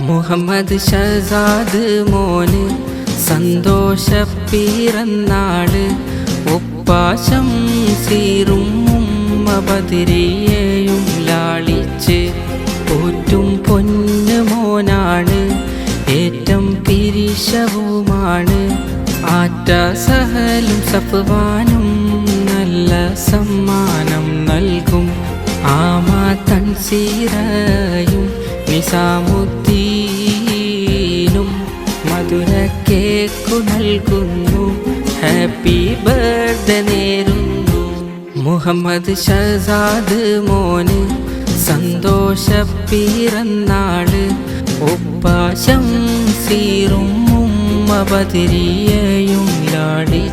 മുഹമ്മദ് ഷഹസാദ് മോന് സന്തോഷ പിറന്നാള്. ഒപ്പാശം സീറും ഉമ്മ ബദരിയെയും ലാളിച്ച് പോറ്റും പൊന്നു മോനാണ്. ഏറ്റം പിരിശവുമാണ്. ആറ്റ സഹലും സഫ്വാനും നല്ല സമ്മാനം നൽകും. ആമാ തൻസീറയും നിസാമുദ്ദീനും മധുര കേക്കു നൽകുന്നു. ഹാപ്പി ബർത്ത്ഡേ നേരുന്നു. മുഹമ്മദ് ഷഹസാദ് മോന് സന്തോഷ പിറന്നാള്. ഒപ്പാശം സീറും ഉമ്മ ബദരിയെയും ലാളി